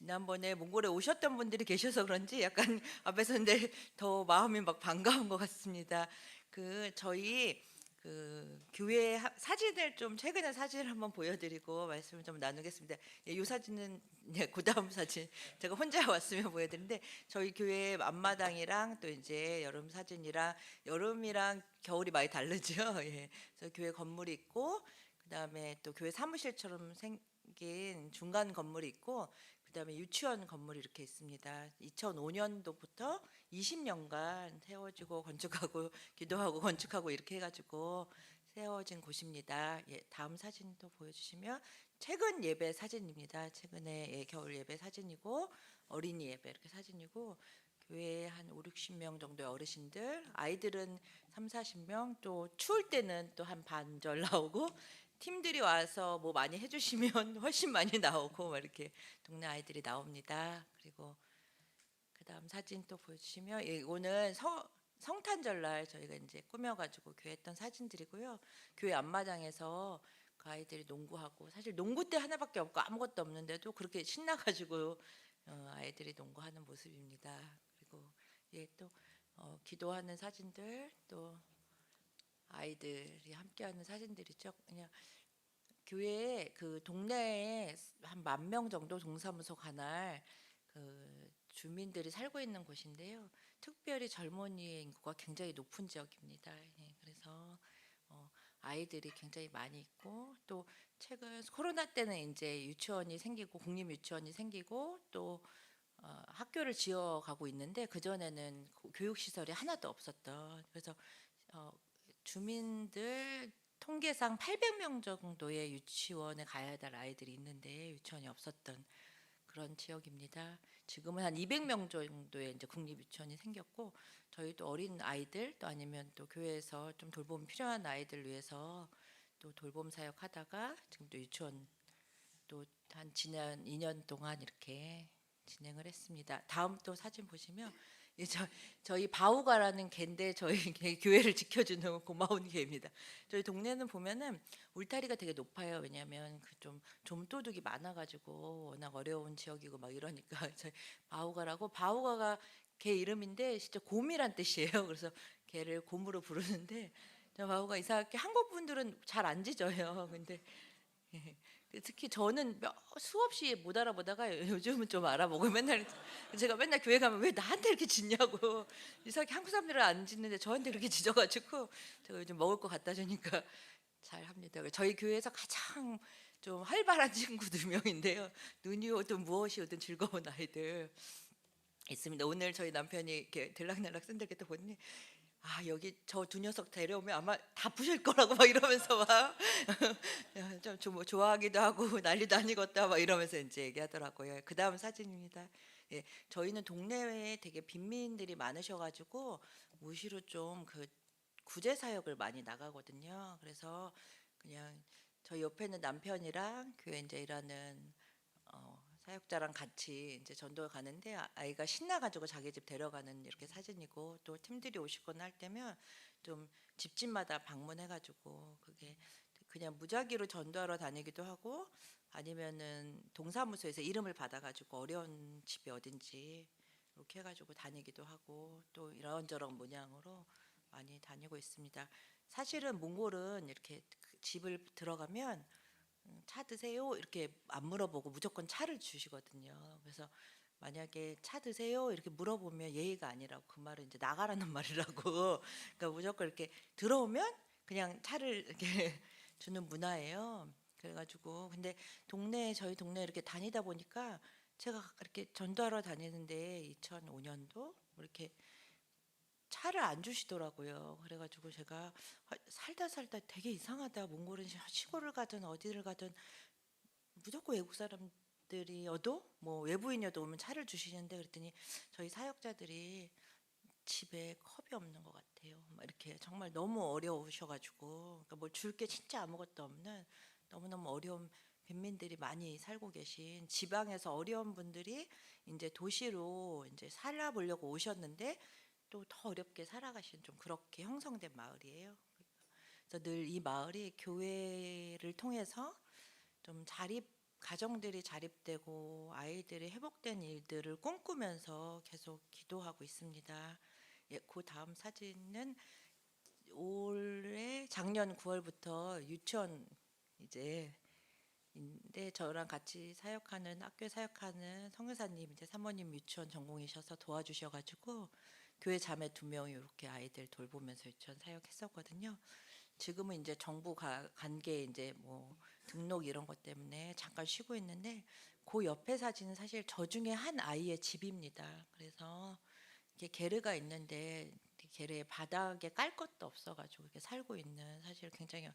지난번에 몽골에 오셨던 분들이 계셔서 그런지 약간 앞에서 근데 더 마음이 막 반가운 것 같습니다. 저희 교회 사진을 좀 최근에 사진을 한번 보여드리고 말씀을 좀 나누겠습니다. 예, 이 사진은 그다음 사진 제가 혼자 왔으면 보여드리는데 저희 교회 앞마당이랑 또 이제 여름 사진이랑 여름이랑 겨울이 많이 다르죠. 예, 그래서 교회 건물이 있고 그다음에 또 교회 사무실처럼 생긴 중간 건물이 있고 그다음에 유치원 건물이 이렇게 있습니다. 2005년도부터 20년간 세워지고 건축하고 기도하고 건축하고 이렇게 해가지고 세워진 곳입니다. 예, 다음 사진도 보여주시면 최근 예배 사진입니다. 최근에 예, 겨울 예배 사진이고 어린이 예배 이렇게 사진이고 교회에 한 5, 60명 정도의 어르신들, 아이들은 3, 40명, 또 추울 때는 또 한 반절 나오고 팀들이 와서 뭐 많이 해주시면 훨씬 많이 나오고 막 이렇게 동네 아이들이 나옵니다. 그리고 그다음 사진 또 보여주시면 이거는 성탄절날 저희가 이제 꾸며가지고 교회 했던 사진들이고요. 교회 앞마당에서 그 아이들이 농구하고 사실 농구대 하나밖에 없고 아무것도 없는데도 그렇게 신나가지고 아이들이 농구하는 모습입니다. 그리고 또 기도하는 사진들 또 아이들이 함께하는 사진들이죠. 그냥 교회에 그 동네에 한 10,000명 정도 동사무소 관할 주민들이 살고 있는 곳인데요. 특별히 젊은이의 인구가 굉장히 높은 지역입니다. 예, 그래서 아이들이 굉장히 많이 있고 또 최근 코로나 때는 이제 유치원이 생기고 공립 유치원이 생기고 또 학교를 지어가고 있는데 그 전에는 교육 시설이 하나도 없었던 그래서 주민들 통계상 800명 정도의 유치원에 가야 될 아이들이 있는데 유치원이 없었던 그런 지역입니다. 지금은 한 200명 정도의 이제 국립 유치원이 생겼고 저희도 어린 아이들 또 아니면 또 교회에서 좀 돌봄 필요한 아이들 위해서 또 돌봄 사역 하다가 지금 또 유치원 또 한 지난 2년 동안 이렇게 진행을 했습니다. 다음 또 사진 보시면 저희 바우가라는 개인데 저희 교회를 지켜주는 고마운 개입니다. 저희 동네는 보면은 울타리가 되게 높아요. 왜냐하면 그 좀 좀도둑이 많아가지고 워낙 어려운 지역이고 막 이러니까 저희 바우가라고 바우가가 개 이름인데 진짜 곰이란 뜻이에요. 그래서 개를 곰으로 부르는데 저 바우가 이상하게 한국 분들은 잘 안 짖어요. 근데 특히 저는 수없이 못 알아보다가 요즘은 좀 알아보고 맨날 제가 맨날 교회 가면 왜 나한테 이렇게 짖냐고 이상하게 한국 사람들은 안 짖는데 저한테 그렇게 짖어가지고 제가 요즘 먹을 거 갖다 주니까 잘 합니다. 저희 교회에서 가장 좀 활발한 친구 2명인데요. 눈이 오든 무엇이 오든 즐거운 아이들 있습니다. 오늘 저희 남편이 이렇게 들락날락 쓴다게 또 보니 여기 저 두 녀석 데려오면 아마 다 부실 거라고 막 이러면서 막 좀 좋아하기도 하고 난리도 아니겠다 막 이러면서 이제 얘기하더라고요. 그 다음 사진입니다. 예, 저희는 동네에 되게 빈민들이 많으셔가지고 무시로 좀 구제 사역을 많이 나가거든요. 그래서 그냥 저희 옆에는 남편이랑 교회 이제 일하는 사역자랑 같이 이제 전도를 가는데 아이가 신나가지고 자기 집 데려가는 이렇게 사진이고 또 팀들이 오시거나 할 때면 좀 집집마다 방문해가지고 그게 그냥 무작위로 전도하러 다니기도 하고 아니면은 동사무소에서 이름을 받아가지고 어려운 집이 어딘지 이렇게 해가지고 다니기도 하고 또 이런저런 모양으로 많이 다니고 있습니다. 사실은 몽골은 이렇게 집을 들어가면 차 드세요? 이렇게 안 물어보고 무조건 차를 주시거든요. 그래서 만약에 차 드세요? 이렇게 물어보면 예의가 아니라고 그 말은 이제 나가라는 말이라고. 그러니까 무조건 이렇게 들어오면 그냥 차를 이렇게 주는 문화예요. 그래가지고 근데 저희 동네 이렇게 다니다 보니까 제가 이렇게 전도하러 다니는데 2005년도 이렇게 차를 안 주시더라고요. 그래가지고 제가 살다 살다 되게 이상하다. 몽골은 시골을 가든 어디를 가든 무조건 외국 사람들이어도 뭐 외부인이어도 오면 차를 주시는데 그랬더니 저희 사역자들이 집에 컵이 없는 것 같아요. 막 이렇게 정말 너무 어려우셔가지고 그러니까 뭘 줄 게 진짜 아무것도 없는 너무너무 어려운 빈민들이 많이 살고 계신 지방에서 어려운 분들이 이제 도시로 이제 살아보려고 오셨는데 또 더 어렵게 살아가신 좀 그렇게 형성된 마을이에요. 그래서 늘 이 마을이 교회를 통해서 좀 자립 가정들이 자립되고 아이들이 회복된 일들을 꿈꾸면서 계속 기도하고 있습니다. 예, 그 다음 사진은 올해 작년 9월부터 유치원 이제 인데 저랑 같이 사역하는 학교에 사역하는 성교사님 이제 사모님 유치원 전공이셔서 도와주셔가지고 교회 자매 2명이 이렇게 아이들 돌보면서 유치원 사역했었거든요. 지금은 이제 정부 관계 이제 뭐 등록 이런 것 때문에 잠깐 쉬고 있는데 그 옆에 사진은 사실 저 중에 한 아이의 집입니다. 그래서 이게 게르가 있는데 게르의 바닥에 깔 것도 없어가지고 이렇게 살고 있는 사실 굉장히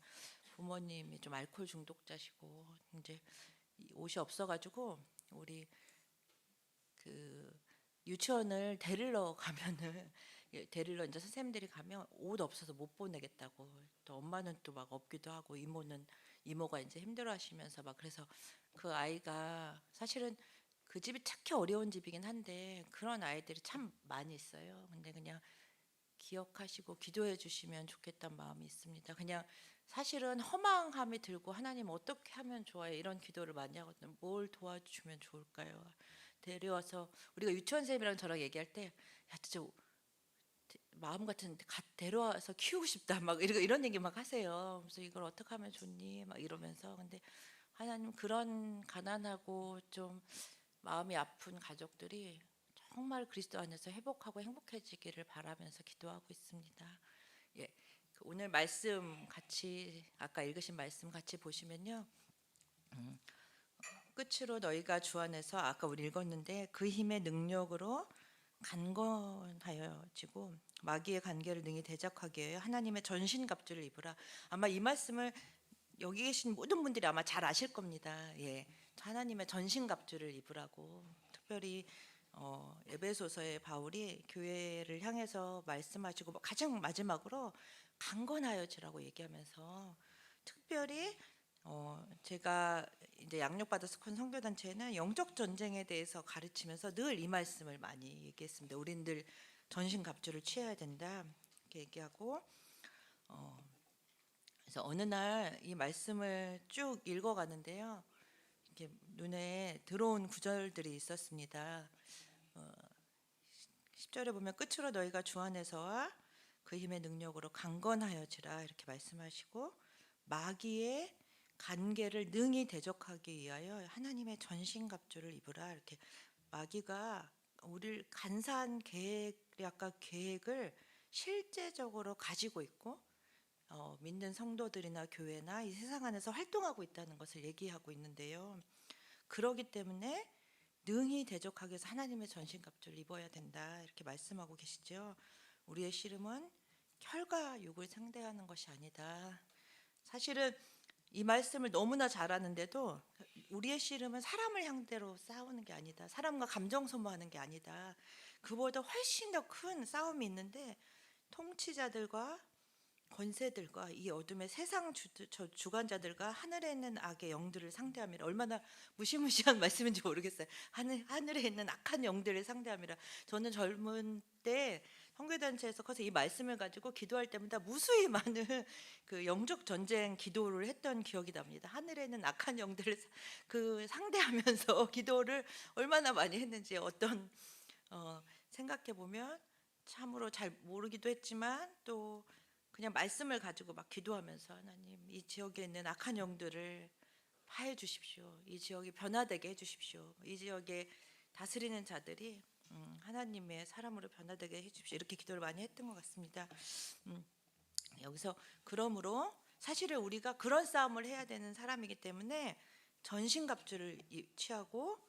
부모님이 좀 알코올 중독자시고 이제 옷이 없어가지고 우리 그 유치원을 데리러 가면은 데리러 이제 선생님들이 가면 옷 없어서 못 보내겠다고 또 엄마는 또 막 없기도 하고 이모가 이제 힘들어하시면서 막 그래서 그 아이가 사실은 그 집이 특히 어려운 집이긴 한데 그런 아이들이 참 많이 있어요. 근데 그냥 기억하시고 기도해 주시면 좋겠다는 마음이 있습니다. 그냥 사실은 허망함이 들고 하나님 어떻게 하면 좋아요? 이런 기도를 많이 하거든요. 뭘 도와주면 좋을까요? 데려와서 우리가 유치원 선생님이랑 저랑 얘기할 때 야 진짜 마음 같은데 데려와서 키우고 싶다 막 이런 얘기 막 하세요. 그래서 이걸 어떻게 하면 좋니? 막 이러면서 근데 하나님 그런 가난하고 좀 마음이 아픈 가족들이 정말 그리스도 안에서 회복하고 행복해지기를 바라면서 기도하고 있습니다. 예, 오늘 말씀 같이 아까 읽으신 말씀 같이 보시면요. 끝으로 너희가 주 안에서 아까 우리 읽었는데 그 힘의 능력으로 간건하여지고 마귀의 관계를 능히 대적하게 하여 하나님의 전신갑주를 입으라. 아마 이 말씀을 여기 계신 모든 분들이 아마 잘 아실 겁니다. 예, 하나님의 전신갑주를 입으라고 특별히 에베소서의 바울이 교회를 향해서 말씀하시고 가장 마지막으로 강건하여지라고 얘기하면서 특별히 제가 이제 양육받아서 큰 선교단체는 영적 전쟁에 대해서 가르치면서 늘 이 말씀을 많이 얘기했습니다. 우린 늘 전신갑주를 취해야 된다 이렇게 얘기하고 그래서 어느 날 이 말씀을 쭉 읽어가는데요. 이렇게 눈에 들어온 구절들이 있었습니다. 10절에 보면 끝으로 너희가 주 안에서와 그 힘의 능력으로 강건하여지라 이렇게 말씀하시고 마귀의 관계를 능히 대적하기 위하여 하나님의 전신갑주를 입으라 이렇게 마귀가 우리를 간사한 계략과 계획을 실제적으로 가지고 있고 믿는 성도들이나 교회나 이 세상 안에서 활동하고 있다는 것을 얘기하고 있는데요. 그러기 때문에 능히 대적하기 위해서 하나님의 전신갑주를 입어야 된다 이렇게 말씀하고 계시죠. 우리의 씨름은 혈과 육을 상대하는 것이 아니다. 사실은 이 말씀을 너무나 잘하는데도 우리의 씨름은 사람을 상대로 싸우는 게 아니다. 사람과 감정 소모하는 게 아니다. 그보다 훨씬 더 큰 싸움이 있는데 통치자들과 권세들과 이 어둠의 세상 주관자들과 하늘에 있는 악의 영들을 상대함이라. 얼마나 무시무시한 말씀인지 모르겠어요. 하늘에 있는 악한 영들을 상대함이라. 저는 젊은 때 선교단체에서 커서 이 말씀을 가지고 기도할 때마다 무수히 많은 그 영적 전쟁 기도를 했던 기억이 납니다. 하늘에 있는 악한 영들을 상대하면서 기도를 얼마나 많이 했는지 생각해 보면 참으로 잘 모르기도 했지만 또 그냥 말씀을 가지고 막 기도하면서 하나님 이 지역에 있는 악한 영들을 파해 주십시오. 이 지역이 변화되게 해 주십시오. 이 지역에 다스리는 자들이 하나님의 사람으로 변화되게 해 주십시오. 이렇게 기도를 많이 했던 것 같습니다. 여기서 그러므로 사실은 우리가 그런 싸움을 해야 되는 사람이기 때문에 전신갑주를 취하고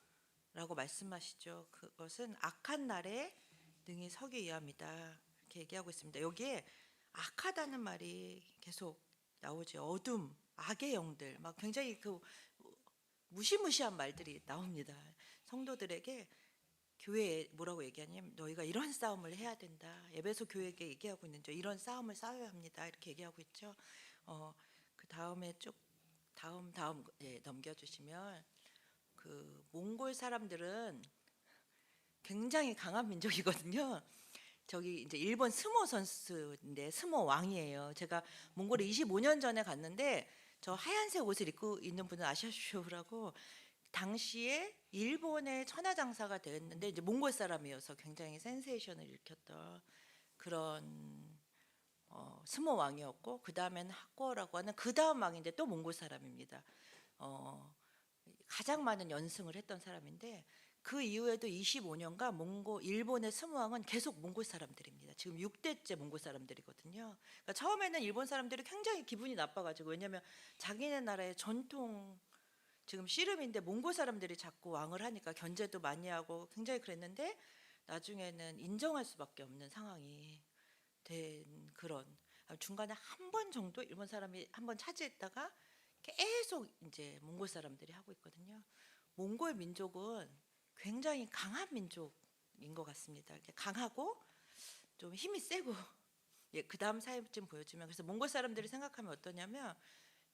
라고 말씀하시죠. 그것은 악한 날에 능히 서기 위함이다. 이렇게 얘기하고 있습니다. 여기에 악하다는 말이 계속 나오죠. 어둠, 악의 영들, 막 굉장히 그 무시무시한 말들이 나옵니다. 성도들에게 교회에 뭐라고 얘기하냐면 너희가 이런 싸움을 해야 된다. 에베소 교회에게 얘기하고 있는죠. 이런 싸움을 싸워야 합니다. 이렇게 얘기하고 있죠. 그 다음에 쭉 다음 넘겨주시면 그 몽골 사람들은 굉장히 강한 민족이거든요. 저기 이제 일본 스모 선수인데 스모 왕이에요. 제가 몽골에 25년 전에 갔는데 저 하얀색 옷을 입고 있는 분은 아시아쇼라고 당시에 일본의 천하장사가 됐는데 이제 몽골 사람이어서 굉장히 센세이션을 일으켰던 그런 스모 왕이었고, 그 다음에는 학고라고 하는 그 다음 왕인데 또 몽골 사람입니다. 어, 가장 많은 연승을 했던 사람인데, 그 이후에도 25년간 일본의 스모왕은 계속 몽골 사람들입니다. 지금 6대째 몽골 사람들이거든요. 그러니까 처음에는 일본 사람들이 굉장히 기분이 나빠가지고, 왜냐하면 자기네 나라의 전통 지금 씨름인데 몽골 사람들이 자꾸 왕을 하니까 견제도 많이 하고 굉장히 그랬는데, 나중에는 인정할 수밖에 없는 상황이 된 그런, 중간에 한 번 정도 일본 사람이 한 번 차지했다가 계속 이제 몽골 사람들이 하고 있거든요. 몽골 민족은 굉장히 강한 민족인 것 같습니다. 이렇게 강하고 좀 힘이 세고 예, 그 다음 사회쯤 보여주면, 그래서 몽골 사람들이 생각하면 어떠냐면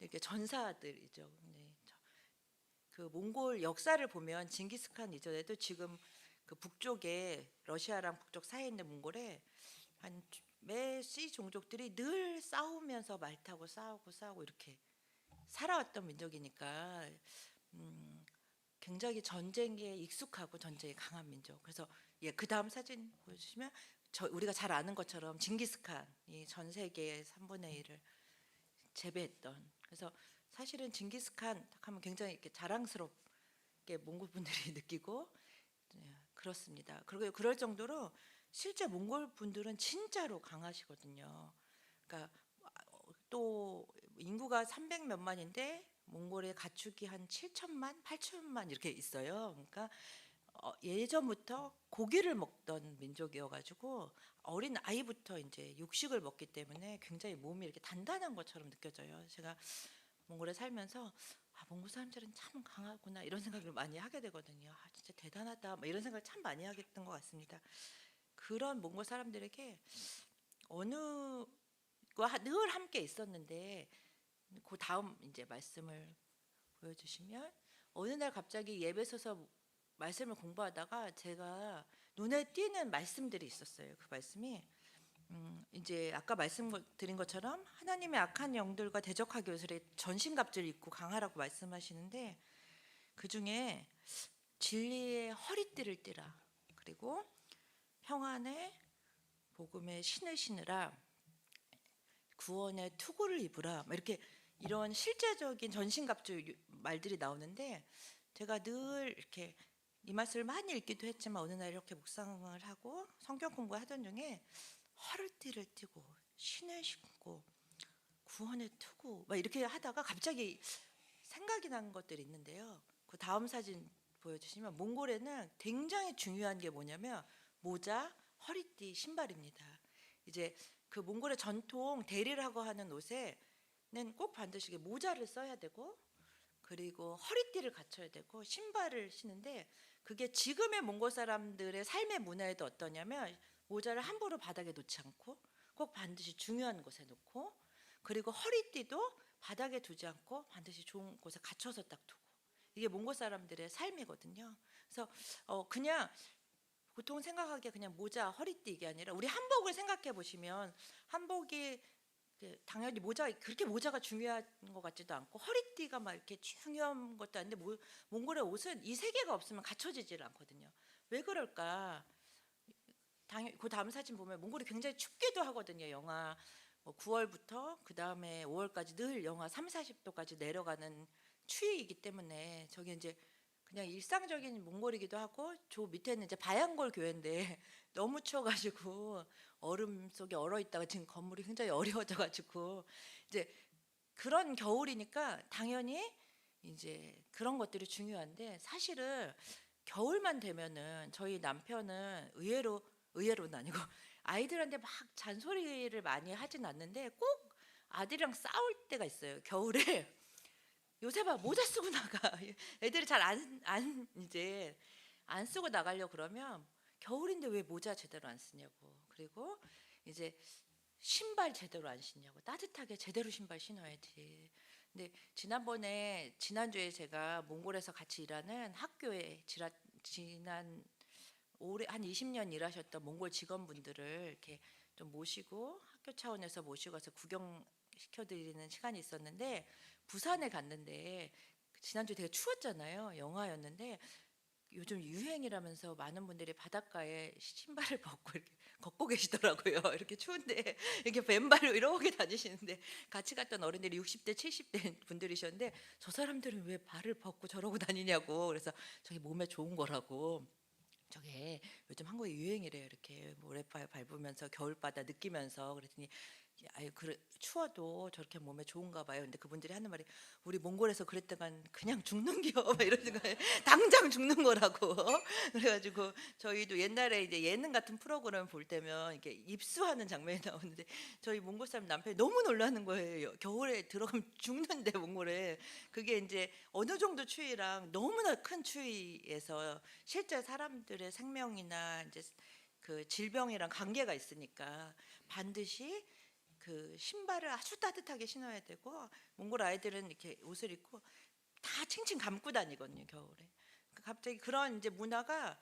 이렇게 전사들이죠. 네. 그 몽골 역사를 보면 징기스칸 이전에도 지금 그 북쪽에 러시아랑 북쪽 사이에 있는 몽골에 한 매씨 종족들이 늘 싸우면서 말 타고 싸우고 이렇게 살아왔던 민족이니까 굉장히 전쟁에 익숙하고 전쟁에 강한 민족. 그래서 예, 그 다음 사진 보여주시면 우리가 잘 아는 것처럼 징기스칸이 전 세계의 3분의 1을 재배했던. 그래서 사실은 징기스칸 딱 하면 굉장히 이렇게 자랑스럽게 몽골 분들이 느끼고 예, 그렇습니다. 그리고 그럴 정도로 실제 몽골 분들은 진짜로 강하시거든요. 그러니까 또 인구가 300 몇만인데 몽골의 가축이 한 7천만, 8천만 이렇게 있어요. 그러니까 예전부터 고기를 먹던 민족이어가지고 어린 아이부터 이제 육식을 먹기 때문에 굉장히 몸이 이렇게 단단한 것처럼 느껴져요. 제가 몽골에 살면서 몽골 사람들은 참 강하구나 이런 생각을 많이 하게 되거든요. 진짜 대단하다 이런 생각을 참 많이 하게 된 것 같습니다. 그런 몽골 사람들에게 어느 늘 함께 있었는데, 그 다음 이제 말씀을 보여주시면, 어느 날 갑자기 예배 서서 말씀을 공부하다가 제가 눈에 띄는 말씀들이 있었어요. 그 말씀이 이제 아까 말씀드린 것처럼 하나님의 악한 영들과 대적하기 위해서 전신갑주를 입고 강하라고 말씀하시는데, 그 중에 진리의 허리띠를 띠라, 그리고 평안의 복음의 신을 신으라, 구원의 투구를 입으라, 이렇게 이런 실제적인 전신갑주 말들이 나오는데, 제가 늘 이렇게 이 말씀을 많이 읽기도 했지만 어느 날 이렇게 묵상을 하고 성경 공부하던 중에 허리띠를 띠고 신을 신고 구원의 투구 막 이렇게 하다가 갑자기 생각이 난 것들이 있는데요. 그 다음 사진 보여주시면, 몽골에는 굉장히 중요한 게 뭐냐면 모자, 허리띠, 신발입니다. 이제 그 몽골의 전통 대리라고 하는 옷에는 꼭 반드시 모자를 써야 되고, 그리고 허리띠를 갖춰야 되고 신발을 신는데, 그게 지금의 몽골 사람들의 삶의 문화에도 어떠냐면 모자를 함부로 바닥에 놓지 않고 꼭 반드시 중요한 곳에 놓고, 그리고 허리띠도 바닥에 두지 않고 반드시 좋은 곳에 갖춰서 딱 두고, 이게 몽골 사람들의 삶이거든요. 그래서 그냥 보통 생각하기에 그냥 모자, 허리띠 이게 아니라, 우리 한복을 생각해 보시면 한복이 당연히 그렇게 모자가 중요한 것 같지도 않고 허리띠가 막 이렇게 중요한 것도 아닌데, 몽골의 옷은 이 세 개가 없으면 갖춰지질 않거든요. 왜 그럴까? 당연히 그 다음 사진 보면 몽골이 굉장히 춥기도 하거든요. 영하 9월부터 그 다음에 5월까지 늘 영하 3, 40도까지 내려가는 추위이기 때문에, 저게 이제 그냥 일상적인 몽골이기도 하고, 저 밑에는 이제 바양골 교회인데 너무 추워가지고 얼음 속에 얼어 있다가 지금 건물이 굉장히 어려워져가지고, 이제 그런 겨울이니까 당연히 이제 그런 것들이 중요한데, 사실은 겨울만 되면은 저희 남편은 의외로는 아니고 아이들한테 막 잔소리를 많이 하진 않는데, 꼭 아들이랑 싸울 때가 있어요. 겨울에 요새 봐 모자 쓰고 나가. 애들이 잘 안 이제 안 쓰고 나가려 그러면 겨울인데 왜 모자 제대로 안 쓰냐고, 그리고 이제 신발 제대로 안 신냐고, 따뜻하게 제대로 신발 신어야지. 근데 지난주에 제가 몽골에서 같이 일하는 학교에 지난 올해 한 20년 일하셨던 몽골 직원분들을 이렇게 좀 모시고, 학교 차원에서 모시고 가서 구경 시켜드리는 시간이 있었는데, 부산에 갔는데 지난주 되게 추웠잖아요. 영하였는데 요즘 유행이라면서 많은 분들이 바닷가에 신발을 벗고 이렇게 걷고 계시더라고요. 이렇게 추운데 이렇게 맨발로 이렇게 다니시는데 같이 갔던 어른들이 60대, 70대 분들이셨는데 저 사람들은 왜 발을 벗고 저러고 다니냐고. 그래서 저게 몸에 좋은 거라고. 저게 요즘 한국의 유행이래요. 이렇게 모래바위 밟으면서 겨울바다 느끼면서. 그랬더니 아유 그래 추워도 저렇게 몸에 좋은가 봐요. 근데 그분들이 하는 말이 우리 몽골에서 그랬다간 그냥 죽는겨 막 이러는 거예요. 당장 죽는 거라고. 그래가지고 저희도 옛날에 이제 예능 같은 프로그램 볼 때면 이렇게 입수하는 장면이 나오는데 저희 몽골 사람 남편이 너무 놀라는 거예요. 겨울에 들어가면 죽는데 몽골에. 그게 이제 어느 정도 추위랑 너무나 큰 추위에서 실제 사람들의 생명이나 이제 그 질병이랑 관계가 있으니까 반드시 그 신발을 아주 따뜻하게 신어야 되고 몽골 아이들은 이렇게 옷을 입고 다 칭칭 감고 다니거든요 겨울에. 갑자기 그런 이제 문화가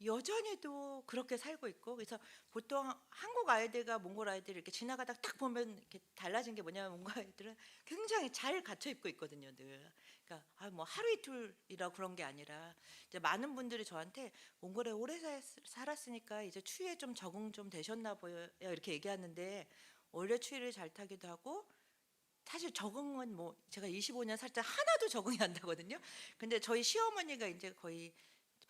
여전히도 그렇게 살고 있고 그래서 보통 한국 아이들과 몽골 아이들 이렇게 지나가다 딱 보면 이렇게 달라진 게 뭐냐면 몽골 아이들은 굉장히 잘 갖춰 입고 있거든요 늘. 그러니까 뭐 하루 이틀이라 그런 게 아니라 이제 많은 분들이 저한테 몽골에 오래 살았으니까 이제 추위에 좀 적응 좀 되셨나 보여 이렇게 얘기하는데 원래 추위를 잘 타기도 하고 사실 적응은 뭐 제가 25년 살 때 하나도 적응이 안 되거든요. 근데 저희 시어머니가 이제 거의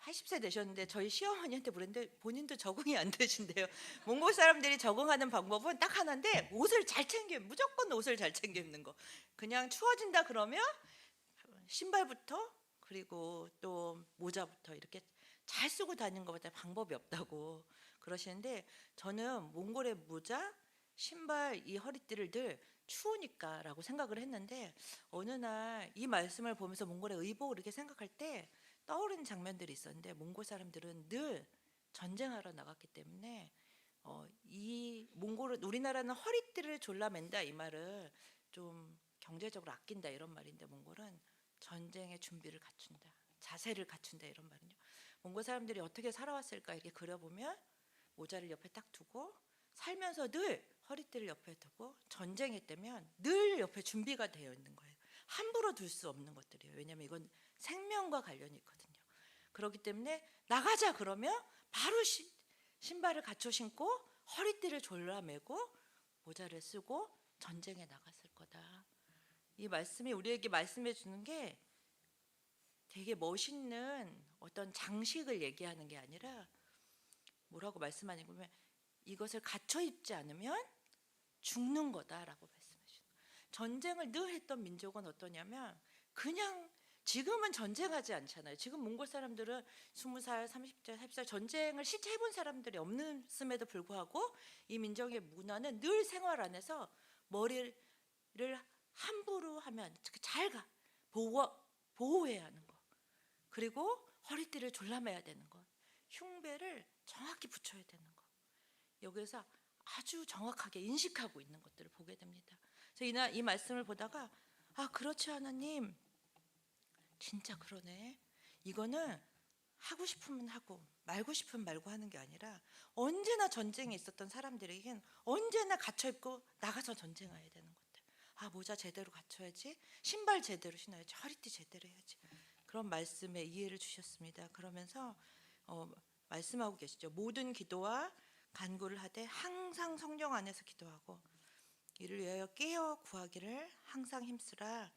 80세 되셨는데 저희 시어머니한테 물었는데 본인도 적응이 안 되신대요. 몽골 사람들이 적응하는 방법은 딱 하나인데 옷을 잘 챙겨 무조건 옷을 잘 챙겨 입는 거. 그냥 추워진다 그러면 신발부터 그리고 또 모자부터 이렇게 잘 쓰고 다니는 것보다 방법이 없다고 그러시는데 저는 몽골의 모자, 신발, 이 허리띠를 늘 추우니까라고 생각을 했는데 어느 날 이 말씀을 보면서 몽골의 의복을 이렇게 생각할 때 떠오르는 장면들이 있었는데 몽골 사람들은 늘 전쟁하러 나갔기 때문에 이 몽골은 우리나라는 허리띠를 졸라맨다 이 말을 좀 경제적으로 아낀다 이런 말인데 몽골은 전쟁의 준비를 갖춘다 자세를 갖춘다 이런 말은요. 몽골 사람들이 어떻게 살아왔을까 이렇게 그려보면 모자를 옆에 딱 두고 살면서 늘 허리띠를 옆에 두고 전쟁이 되면 늘 옆에 준비가 되어 있는 거예요. 함부로 둘 수 없는 것들이에요. 왜냐하면 이건 생명과 관련이 있거든요. 그렇기 때문에 나가자 그러면 바로 신발을 갖춰 신고 허리띠를 졸라매고 모자를 쓰고 전쟁에 나갔을 거다. 이 말씀이 우리에게 말씀해 주는 게 되게 멋있는 어떤 장식을 얘기하는 게 아니라 뭐라고 말씀하는 거면 이것을 갖춰 입지 않으면 죽는 거다라고 말씀해 주시는 거예요. 전쟁을 늘 했던 민족은 어떠냐면 그냥 지금은 전쟁하지 않잖아요. 지금 몽골 사람들은 20살, 30살, 40살 전쟁을 실제 해본 사람들이 없음에도 불구하고 이 민족의 문화는 늘 생활 안에서 머리를 함부로 하면 잘 가. 보호해야 하는 거. 그리고 허리띠를 졸라매야 되는 것. 흉배를 정확히 붙여야 되는 것. 여기서 아주 정확하게 인식하고 있는 것들을 보게 됩니다. 그래서 이 말씀을 보다가 아 그렇지 하나님 진짜 그러네. 이거는 하고 싶으면 하고 말고 싶으면 말고 하는 게 아니라 언제나 전쟁에 있었던 사람들에겐 언제나 갇혀 입고 나가서 전쟁해야 되는 것들. 아 모자 제대로 갖춰야지, 신발 제대로 신어야지, 허리띠 제대로 해야지. 그런 말씀에 이해를 주셨습니다. 그러면서 말씀하고 계시죠. 모든 기도와 간구를 하되 항상 성령 안에서 기도하고 이를 위하여 깨어 구하기를 항상 힘쓰라.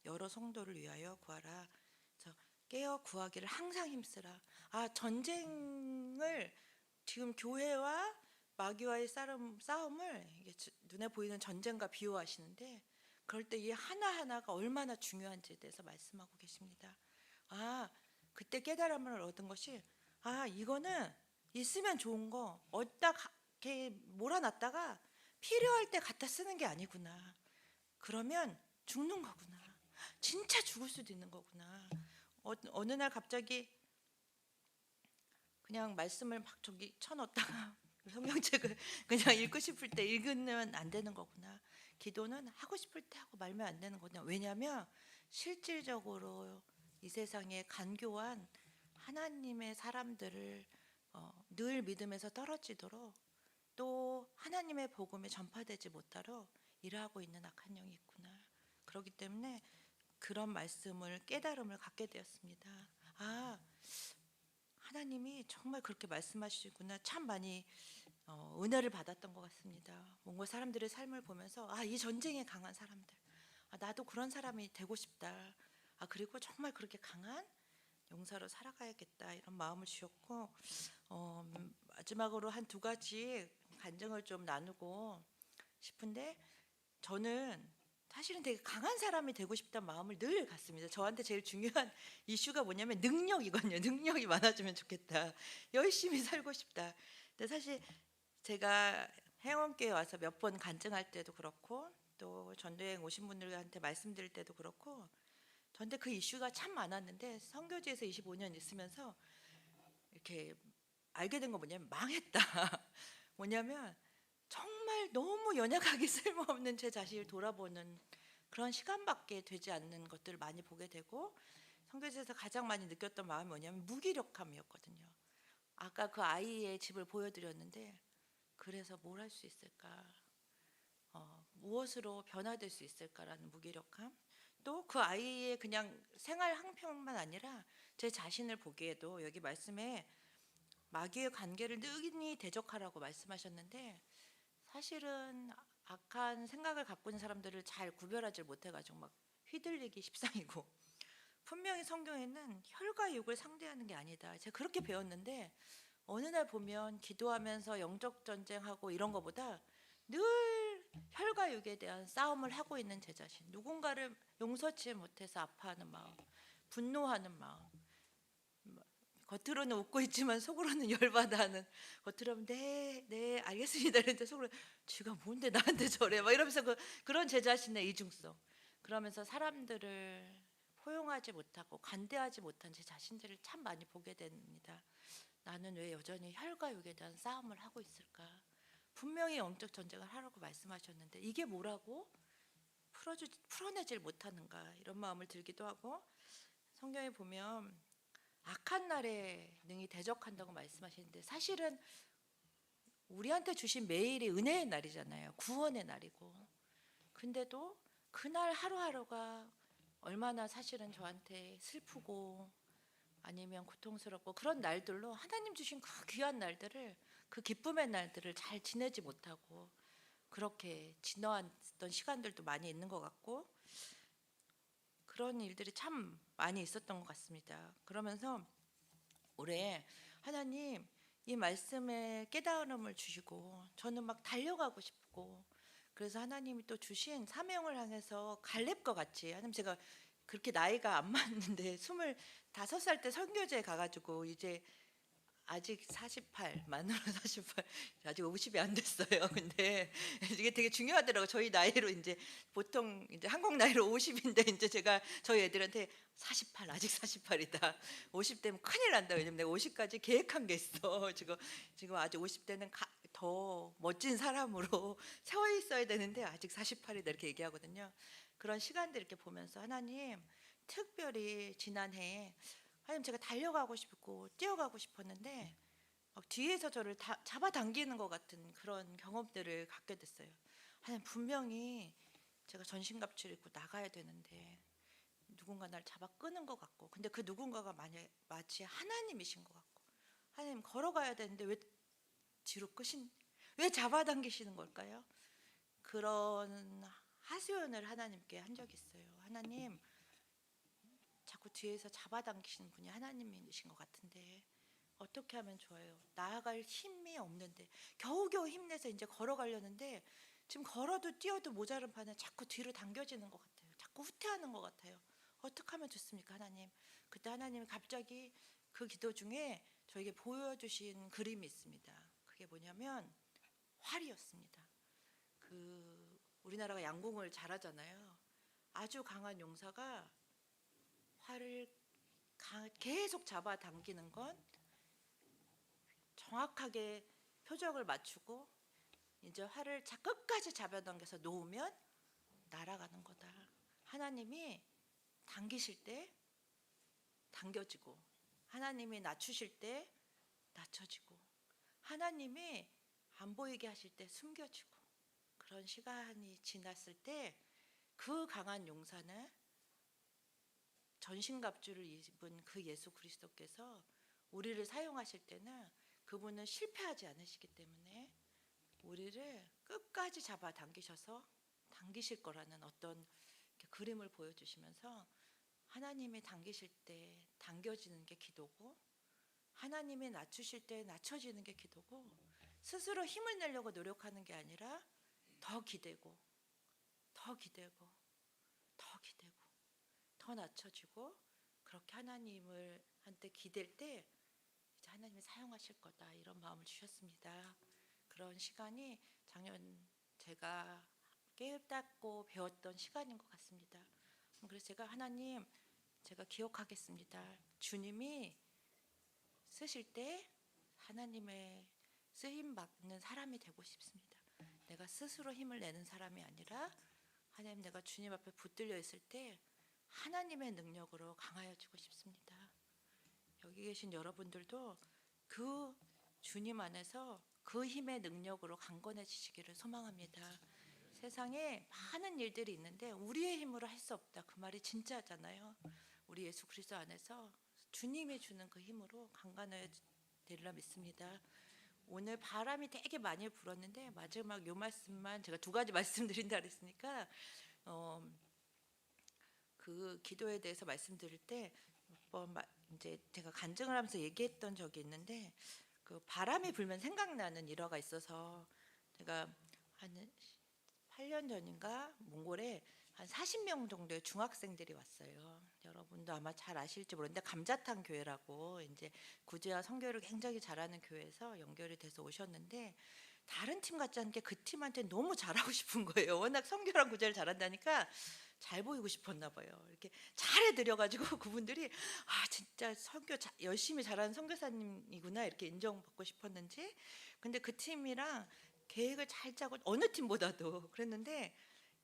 여러 성도를 위하여 구하라. 깨어 구하기를 항상 힘쓰라. 아 전쟁을 지금 교회와 마귀와의 싸움을 이게 눈에 보이는 전쟁과 비유하시는데 그럴 때 이 하나하나가 얼마나 중요한지에 대해서 말씀하고 계십니다. 아 그때 깨달음을 얻은 것이 아 이거는 있으면 좋은 거 어디다 이렇게 몰아놨다가 필요할 때 갖다 쓰는 게 아니구나. 그러면 죽는 거구나. 진짜 죽을 수도 있는 거구나. 어느 날 갑자기 그냥 말씀을 막 저기 쳐넣었다가 성경책을 그냥 읽고 싶을 때 읽으면 안 되는 거구나. 기도는 하고 싶을 때 하고 말면 안 되는 거냐. 왜냐하면 실질적으로 이 세상에 간교한 하나님의 사람들을 늘 믿음에서 떨어지도록 또 하나님의 복음이 전파되지 못하도록 일하고 있는 악한 영이 있구나. 그렇기 때문에 그런 말씀을 깨달음을 갖게 되었습니다. 아, 하나님이 정말 그렇게 말씀하시구나. 참 많이 은혜를 받았던 것 같습니다. 뭔가 사람들의 삶을 보면서 이 전쟁에 강한 사람들, 나도 그런 사람이 되고 싶다. 그리고 정말 그렇게 강한 용사로 살아가야겠다 이런 마음을 주셨고, 마지막으로 한 두 가지 간증을 좀 나누고 싶은데, 저는 사실은 되게 강한 사람이 되고 싶다는 마음을 늘 갖습니다. 저한테 제일 중요한 이슈가 뭐냐면 능력이거든요. 능력이 많아지면 좋겠다. 열심히 살고 싶다. 근데 사실 제가 행원교회 와서 몇 번 간증할 때도 그렇고, 또 전도여행 오신 분들한테 말씀드릴 때도 그렇고, 저한테 그 이슈가 참 많았는데, 선교지에서 25년 있으면서 이렇게 알게 된 거 뭐냐면 망했다. 뭐냐면 정말 너무 연약하게 쓸모없는 제 자신을 돌아보는 그런 시간밖에 되지 않는 것들을 많이 보게 되고, 선교지에서 가장 많이 느꼈던 마음이 뭐냐면 무기력함이었거든요. 아까 그 아이의 집을 보여드렸는데, 그래서 뭘 할 수 있을까? 무엇으로 변화될 수 있을까라는 무기력함. 또 그 아이의 그냥 생활 항평만 아니라 제 자신을 보기에도, 여기 말씀에 마귀의 관계를 능히 대적하라고 말씀하셨는데, 사실은 악한 생각을 갖고 있는 사람들을 잘 구별하지 못해가지고 막 휘둘리기 십상이고, 분명히 성경에는 혈과 육을 상대하는 게 아니다. 제가 그렇게 배웠는데, 어느 날 보면 기도하면서 영적 전쟁하고 이런 거보다 늘 혈과 육에 대한 싸움을 하고 있는 제 자신, 누군가를 용서치 못해서 아파하는 마음, 분노하는 마음, 겉으로는 웃고 있지만 속으로는 열받아하는, 겉으로는 네 알겠습니다 이랬는데 속으로 쥐가 뭔데 나한테 저래 막 이러면서 그런 제 자신의 이중성, 그러면서 사람들을 포용하지 못하고 관대하지 못한 제 자신들을 참 많이 보게 됩니다. 나는 왜 여전히 혈과 육에 대한 싸움을 하고 있을까? 분명히 영적 전쟁을 하라고 말씀하셨는데 이게 뭐라고 풀어내질 못하는가, 이런 마음을 들기도 하고, 성경에 보면 악한 날에 능히 대적한다고 말씀하시는데, 사실은 우리한테 주신 매일이 은혜의 날이잖아요. 구원의 날이고. 근데도 그날 하루하루가 얼마나 사실은 저한테 슬프고 아니면 고통스럽고, 그런 날들로 하나님 주신 그 귀한 날들을, 그 기쁨의 날들을 잘 지내지 못하고 그렇게 지나왔던 시간들도 많이 있는 것 같고, 그런 일들이 참 많이 있었던 것 같습니다. 그러면서 올해 하나님 이 말씀에 깨달음을 주시고, 저는 막 달려가고 싶고, 그래서 하나님이 또 주신 사명을 향해서 갈렙과 같이, 하나님 제가 그렇게 나이가 안 맞는데 25살 때 선교지에 가가지고 이제 아직 48 만으로 48, 아직 50이 안 됐어요. 근데 이게 되게 중요하더라고. 저희 나이로 이제 보통 이제 한국 나이로 50인데, 이제 제가 저희 애들한테 48 아직 48이다. 50 되면 큰일 난다. 왜냐면 내가 50까지 계획한 게 있어. 지금 아직 50대는 더 멋진 사람으로 세워 있어야 되는데 아직 48이다 이렇게 얘기하거든요. 그런 시간들 이렇게 보면서 하나님, 특별히 지난해에 하나님 제가 달려가고 싶고 뛰어가고 싶었는데 막 뒤에서 저를 잡아당기는 것 같은 그런 경험들을 갖게 됐어요. 하나님, 분명히 제가 전신갑주를 입고 나가야 되는데 누군가 날 잡아 끄는 것 같고, 근데 그 누군가가 마치 하나님이신 것 같고, 하나님 걸어가야 되는데 왜 뒤로 왜 잡아당기시는 걸까요? 그런 하소연을 하나님께 한 적이 있어요. 하나님, 자꾸 뒤에서 잡아당기시는 분이 하나님이신 것 같은데 어떻게 하면 좋아요? 나아갈 힘이 없는데, 겨우겨우 힘내서 이제 걸어가려는데 지금 걸어도 뛰어도 모자른 판에 자꾸 뒤로 당겨지는 것 같아요. 자꾸 후퇴하는 것 같아요. 어떻게 하면 좋습니까, 하나님? 그때 하나님이 갑자기 그 기도 중에 저에게 보여주신 그림이 있습니다. 그게 뭐냐면 활이었습니다. 우리나라가 양궁을 잘하잖아요. 아주 강한 용사가 활을 계속 잡아당기는 건 정확하게 표적을 맞추고 이제 활을 끝까지 잡아당겨서 놓으면 날아가는 거다. 하나님이 당기실 때 당겨지고, 하나님이 낮추실 때 낮춰지고, 하나님이 안 보이게 하실 때 숨겨지고, 그런 시간이 지났을 때 그 강한 용사는 전신갑주를 입은 그 예수 그리스도께서 우리를 사용하실 때는 그분은 실패하지 않으시기 때문에 우리를 끝까지 잡아 당기셔서 당기실 거라는 어떤 그림을 보여주시면서 하나님이 당기실 때 당겨지는 게 기도고 하나님이 낮추실 때 낮춰지는 게 기도고 스스로 힘을 내려고 노력하는 게 아니라 더 기대고 더 기대고 더 기대고 더 낮춰지고 그렇게 하나님을 한테 기댈 때 이제 하나님이 사용하실 거다 이런 마음을 주셨습니다. 그런 시간이 작년 제가 깨닫고 배웠던 시간인 것 같습니다. 그래서 제가 하나님 제가 기억하겠습니다. 주님이 쓰실 때 하나님의 쓰임 받는 사람이 되고 싶습니다. 내가 스스로 힘을 내는 사람이 아니라 하나님 내가 주님 앞에 붙들려 있을 때 하나님의 능력으로 강하여지고 싶습니다. 여기 계신 여러분들도 그 주님 안에서 그 힘의 능력으로 강건해지시기를 소망합니다. 세상에 많은 일들이 있는데 우리의 힘으로 할 수 없다. 그 말이 진짜잖아요. 우리 예수 그리스도 안에서 주님이 주는 그 힘으로 강건해지리라 믿습니다. 오늘 바람이 되게 많이 불었는데 마지막 요 말씀만 제가 두 가지 말씀드린다 그랬으니까 그 기도에 대해서 말씀드릴 때 몇 번 이제 제가 간증을 하면서 얘기했던 적이 있는데 그 바람이 불면 생각나는 일화가 있어서 제가 한 8년 전인가 몽골에 한 40명 정도의 중학생들이 왔어요. 여러분도 아마 잘 아실지 모르는데 감자탕 교회라고 이제 구제와 선교를 굉장히 잘하는 교회에서 연결이 돼서 오셨는데 다른 팀 같지 않게 그 팀한테 너무 잘하고 싶은 거예요. 워낙 선교랑 구제를 잘한다니까 잘 보이고 싶었나 봐요. 이렇게 잘해드려가지고 그분들이 아 진짜 선교 열심히 잘하는 선교사님이구나 이렇게 인정받고 싶었는지 근데 그 팀이랑 계획을 잘 짜고 어느 팀보다도 그랬는데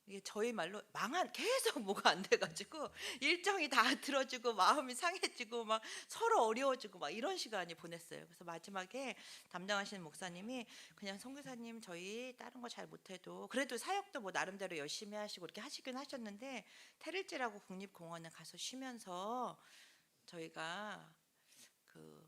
이게 저희 말로 망한 계속 뭐가 안 돼가지고 일정이 다 들어지고 마음이 상해지고 막 서로 어려워지고 막 이런 시간이 보냈어요. 그래서 마지막에 담당하시는 목사님이 그냥 선교사님 저희 다른 거 잘 못해도 그래도 사역도 뭐 나름대로 열심히 하시고 이렇게 하시긴 하셨는데 테릴지라고 국립공원에 가서 쉬면서 저희가 그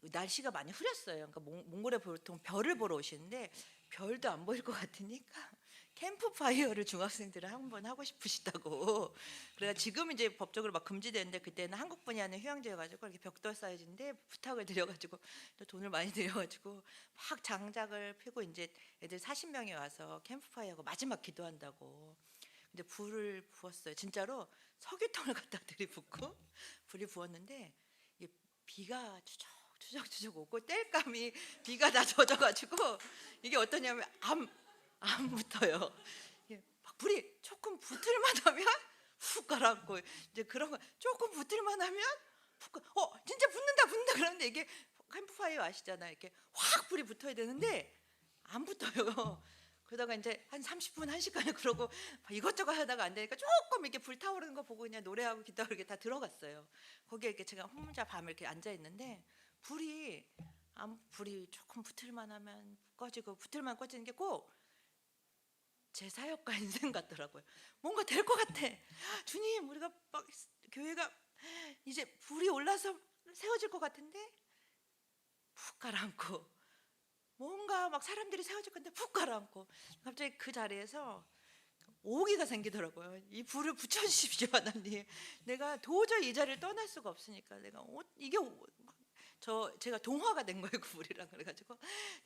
날씨가 많이 흐렸어요. 그러니까 몽골에 보통 별을 보러 오시는데 별도 안 보일 것 같으니까 캠프파이어를 중학생들은 한번 하고 싶으시다고. 그래가 지금 이제 법적으로 막 금지되는데 그때는 한국분이 하는 휴양지여가지고 이렇게 벽돌 사이즈인데 부탁을 드려가지고 또 돈을 많이 들여가지고 막 장작을 피고 이제 애들 40명이 와서 캠프파이어하고 마지막 기도한다고. 근데 불을 부었어요. 진짜로 석유통을 갖다 들이붓고 불이 부었는데 이게 비가 추적추적 오고 땔감이 비가 다 젖어가지고 이게 어떠냐면 안 붙어요. 예, 막 불이 조금 붙을만 하면 훅 가라앉고 이제 그런 거 조금 붙을만 하면 진짜 붙는다 그러는데 이게 캠프파이어 아시잖아요. 이렇게 확 불이 붙어야 되는데 안 붙어요. 그러다가 이제 한 30분 1시간을 그러고 이것저것 하다가 안 되니까 조금 이렇게 불 타오르는 거 보고 그냥 노래하고 기도하고 이렇게 다 들어갔어요. 거기에 이렇게 제가 혼자 밤을 이렇게 앉아 있는데 불이 조금 붙을만 하면 꺼지고 붙을만 꺼지는 게 꼭 제 사역과 인생 같더라고요. 뭔가 될 것 같아. 주님, 우리가 막 교회가 이제 불이 올라서 세워질 것 같은데 푹 가라앉고 뭔가 막 사람들이 세워질 건데 푹 가라앉고 갑자기 그 자리에서 오기가 생기더라고요. 이 불을 붙여주십시오, 하나님. 내가 도저히 이 자리를 떠날 수가 없으니까 내가 이게 제가 동화가 된 거예요, 그 불이랑. 그래가지고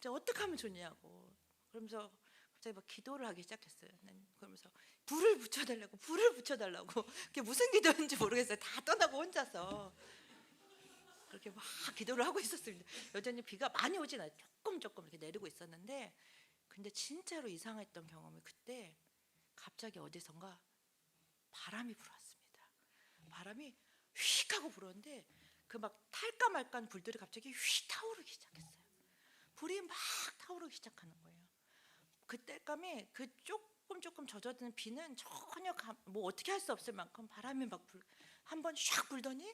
어떻게 하면 좋냐고. 그러면서 갑자기 막 기도를 하기 시작했어요. 그러면서 불을 붙여달라고. 그게 무슨 기도인지 모르겠어요. 다 떠나고 혼자서 그렇게 막 기도를 하고 있었습니다. 여전히 비가 많이 오진 않아요. 조금 이렇게 내리고 있었는데 근데 진짜로 이상했던 경험이 그때 갑자기 어디선가 바람이 불어왔습니다. 바람이 휙 하고 불었는데 그 막 탈까 말까 불들이 갑자기 휙 타오르기 시작했어요. 불이 막 타오르기 시작하는 거예요. 그때감이 그 조금 젖어드는 비는 전혀 뭐 어떻게 할 수 없을 만큼 바람이 막 한번 샥 불더니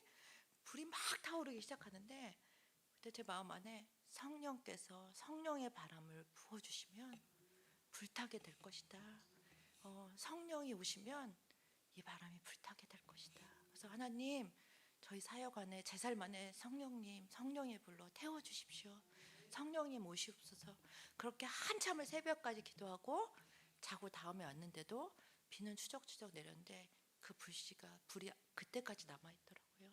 불이 막 타오르기 시작하는데 그때 제 마음 안에 성령께서 성령의 바람을 부어주시면 불타게 될 것이다. 성령이 오시면 이 바람이 불타게 될 것이다. 그래서 하나님, 저희 사역 안에 제 삶 안에 성령님, 성령의 불로 태워 주십시오. 성령님 오시옵소서. 그렇게 한참을 새벽까지 기도하고 자고 다음에 왔는데도 비는 추적추적 내렸는데 그 불이 그때까지 남아 있더라고요.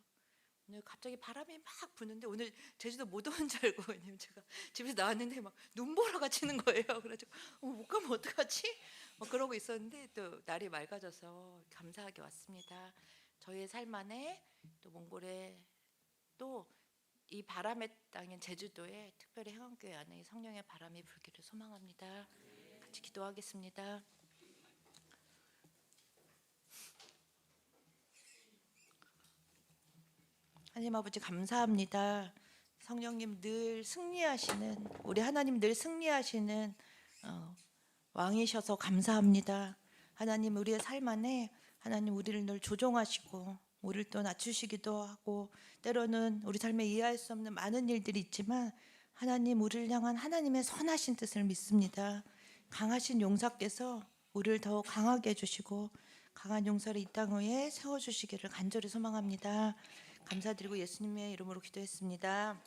오늘 갑자기 바람이 막 부는데 오늘 제주도 못 오는 줄 알고, 왜냐면 제가 집에서 나왔는데 막 눈보라가 치는 거예요. 그래가지고 못 가면 어떡하지? 그러고 있었는데 또 날이 맑아져서 감사하게 왔습니다. 저희의 삶 안에 또 몽골에 또 이 바람의 땅인 제주도에 특별히 행원교회 안에 성령의 바람이 불기를 소망합니다. 같이 기도하겠습니다. 하나님 아버지 감사합니다. 성령님 늘 승리하시는, 우리 하나님 늘 승리하시는 왕이셔서 감사합니다. 하나님 우리의 삶 안에 하나님 우리를 늘 조종하시고 우리를 또 낮추시기도 하고 때로는 우리 삶에 이해할 수 없는 많은 일들이 있지만 하나님 우리를 향한 하나님의 선하신 뜻을 믿습니다. 강하신 용사께서 우리를 더욱 강하게 해주시고 강한 용사를 이 땅 위에 세워주시기를 간절히 소망합니다. 감사드리고 예수님의 이름으로 기도했습니다.